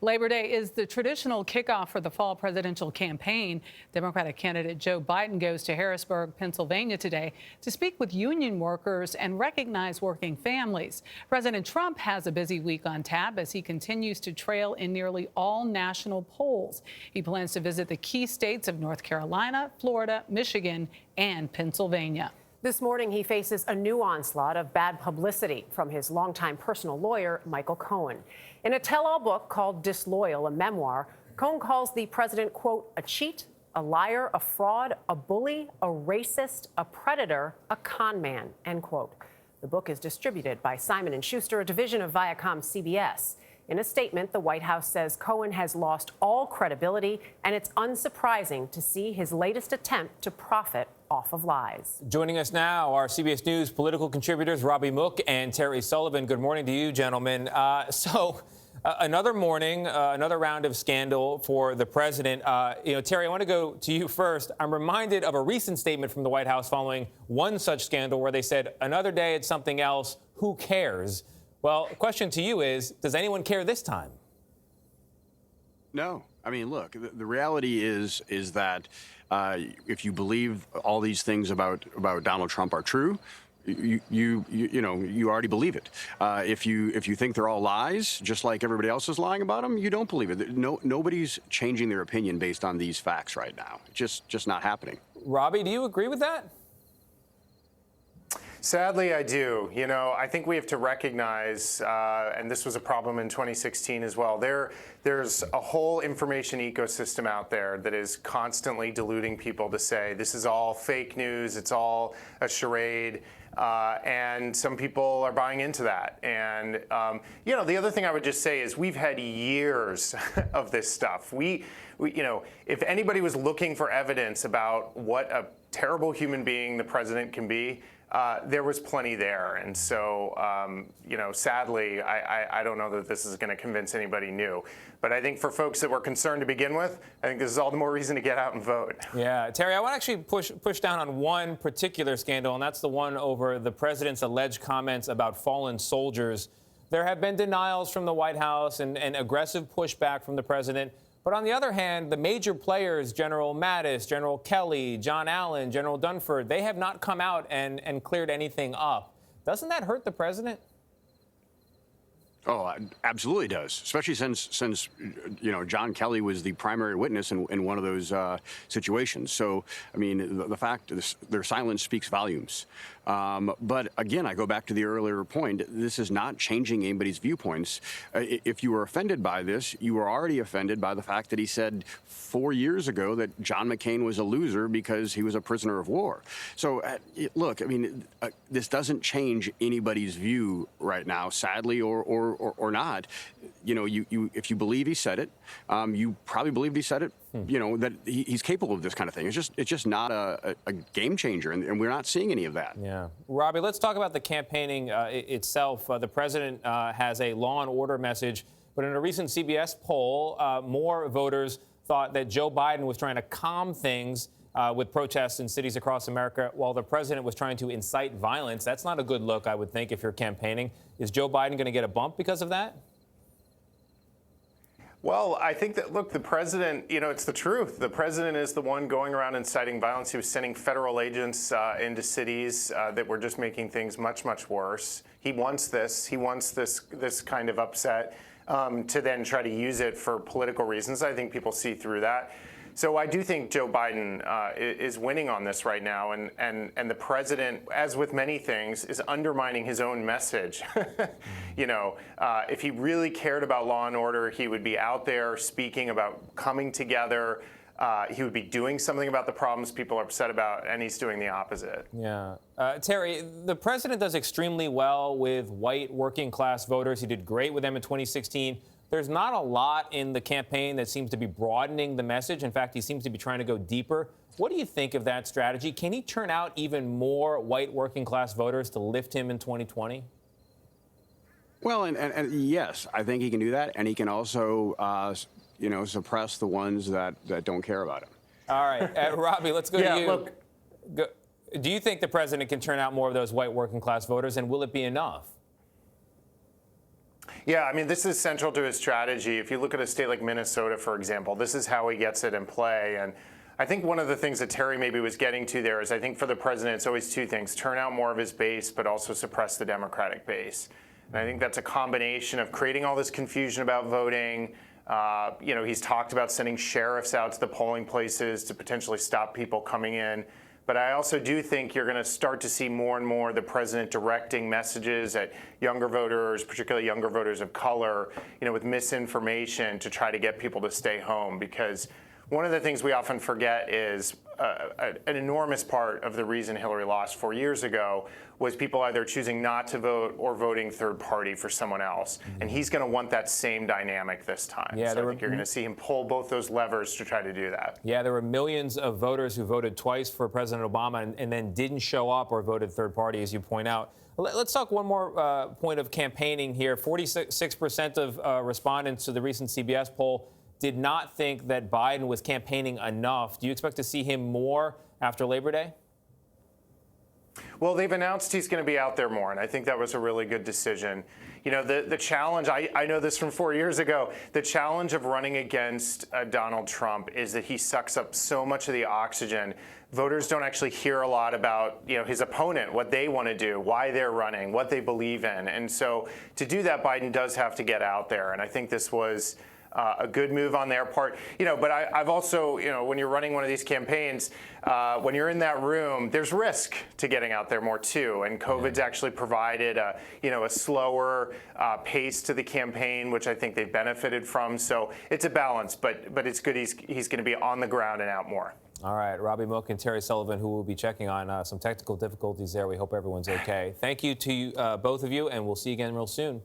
Labor Day is the traditional kickoff for the fall presidential campaign. Democratic candidate Joe Biden goes to Harrisburg, Pennsylvania today to speak with union workers and recognize working families. President Trump has a busy week on tap as he continues to trail in nearly all national polls. He plans to visit the key states of North Carolina, Florida, Michigan, and Pennsylvania. This morning, he faces a new onslaught of bad publicity from his longtime personal lawyer, Michael Cohen. In a tell-all book called Disloyal, a memoir, Cohen calls the president, quote, a cheat, a liar, a fraud, a bully, a racist, a predator, a con man, end quote. The book is distributed by Simon & Schuster, a division of Viacom CBS. In a statement, the White House says Cohen has lost all credibility, and it's unsurprising to see his latest attempt to profit off of lies. Joining us now are CBS News political contributors Robby Mook and Terry Sullivan. Good morning to you, gentlemen. Another morning, another round of scandal for the president. Terry, I want to go to you first. I'm reminded of a recent statement from the White House following one such scandal where they said, another day it's something else. Who cares? Well, the question to you is, does anyone care this time? No. I mean, look, the reality is that if you believe all these things about Donald Trump are true, you already believe it. If you think they're all lies, just like everybody else is lying about them, you don't believe it. Nobody's changing their opinion based on these facts right now. Just not happening. Robby, do you agree with that? Sadly, I do. I think we have to recognize, and this was a problem in 2016 as well, there's a whole information ecosystem out there that is constantly deluding people to say this is all fake news, it's all a charade, and some people are buying into that. And, the other thing I would just say is we've had years of this stuff. We if anybody was looking for evidence about what a terrible human being the president can be, there was plenty there. And so, sadly, I don't know that this is going to convince anybody new. But I think for folks that were concerned to begin with, I think this is all the more reason to get out and vote. Yeah. Terry, I want to actually push down on one particular scandal, and that's the one over the president's alleged comments about fallen soldiers. There have been denials from the White House and aggressive pushback from the president. But on the other hand, the major players, General Mattis, General Kelly, John Allen, General Dunford, they have not come out and cleared anything up. Doesn't that hurt the president? Oh, absolutely does, especially since John Kelly was the primary witness in one of those situations. So, I mean, the fact their silence speaks volumes. But again, I go back to the earlier point. This is not changing anybody's viewpoints. If you were offended by this, you were already offended by the fact that he said 4 years ago that John McCain was a loser because he was a prisoner of war. So, look, I mean, this doesn't change anybody's view right now, sadly or not. If you believe he said it, you probably believed he said it. That he's capable of this kind of thing. It's just not a game changer, and we're not seeing any of that. Yeah, Robby, let's talk about the campaigning itself. The president has a law and order message, but in a recent CBS poll, more voters thought that Joe Biden was trying to calm things with protests in cities across America, while the president was trying to incite violence. That's not a good look, I would think, if you're campaigning. Is Joe Biden going to get a bump because of that? Well, I think that, look, the president, it's the truth. The president is the one going around inciting violence. He was sending federal agents into cities that were just making things much, much worse. He wants this. He wants this kind of upset to then try to use it for political reasons. I think people see through that. So I do think Joe Biden is winning on this right now, and the president, as with many things, is undermining his own message. If he really cared about law and order, he would be out there speaking about coming together. He would be doing something about the problems people are upset about, and he's doing the opposite. Yeah. Terry, the president does extremely well with white working class voters. He did great with them in 2016. There's not a lot in the campaign that seems to be broadening the message. In fact, he seems to be trying to go deeper. What do you think of that strategy? Can he turn out even more white working class voters to lift him in 2020? Well, and yes, I think he can do that. And he can also, suppress the ones that don't care about him. All right. Robby, let's go to you. Look, do you think the president can turn out more of those white working class voters, and will it be enough? Yeah, I mean, this is central to his strategy. If you look at a state like Minnesota, for example, this is how he gets it in play. And I think one of the things that Terry maybe was getting to there is I think for the president, it's always two things: turn out more of his base, but also suppress the Democratic base. And I think that's a combination of creating all this confusion about voting. He's talked about sending sheriffs out to the polling places to potentially stop people coming in. But I also do think you're going to start to see more and more the president directing messages at younger voters, particularly younger voters of color, with misinformation to try to get people to stay home. Because one of the things we often forget is an enormous part of the reason Hillary lost 4 years ago was people either choosing not to vote or voting third party for someone else. Mm-hmm. And he's going to want that same dynamic this time. Yeah, so I think you're going to see him pull both those levers to try to do that. Yeah, there were millions of voters who voted twice for President Obama and then didn't show up or voted third party, as you point out. Let's talk one more point of campaigning here. 46% of respondents to the recent CBS poll did not think that Biden was campaigning enough. Do you expect to see him more after Labor Day? Well, they've announced he's going to be out there more, and I think that was a really good decision. The challenge, I know this from 4 years ago, the challenge of running against Donald Trump is that he sucks up so much of the oxygen. Voters don't actually hear a lot about his opponent, what they want to do, why they're running, what they believe in. And so to do that, Biden does have to get out there, and I think this was a good move on their part. But I've also, when you're running one of these campaigns, when you're in that room, there's risk to getting out there more too. And COVID's actually provided a slower pace to the campaign, which I think they've benefited from. So it's a balance, but it's good he's going to be on the ground and out more. All right, Robby Mook and Terry Sullivan, who will be checking on some technical difficulties there. We hope everyone's okay. Thank you to both of you, and we'll see you again real soon.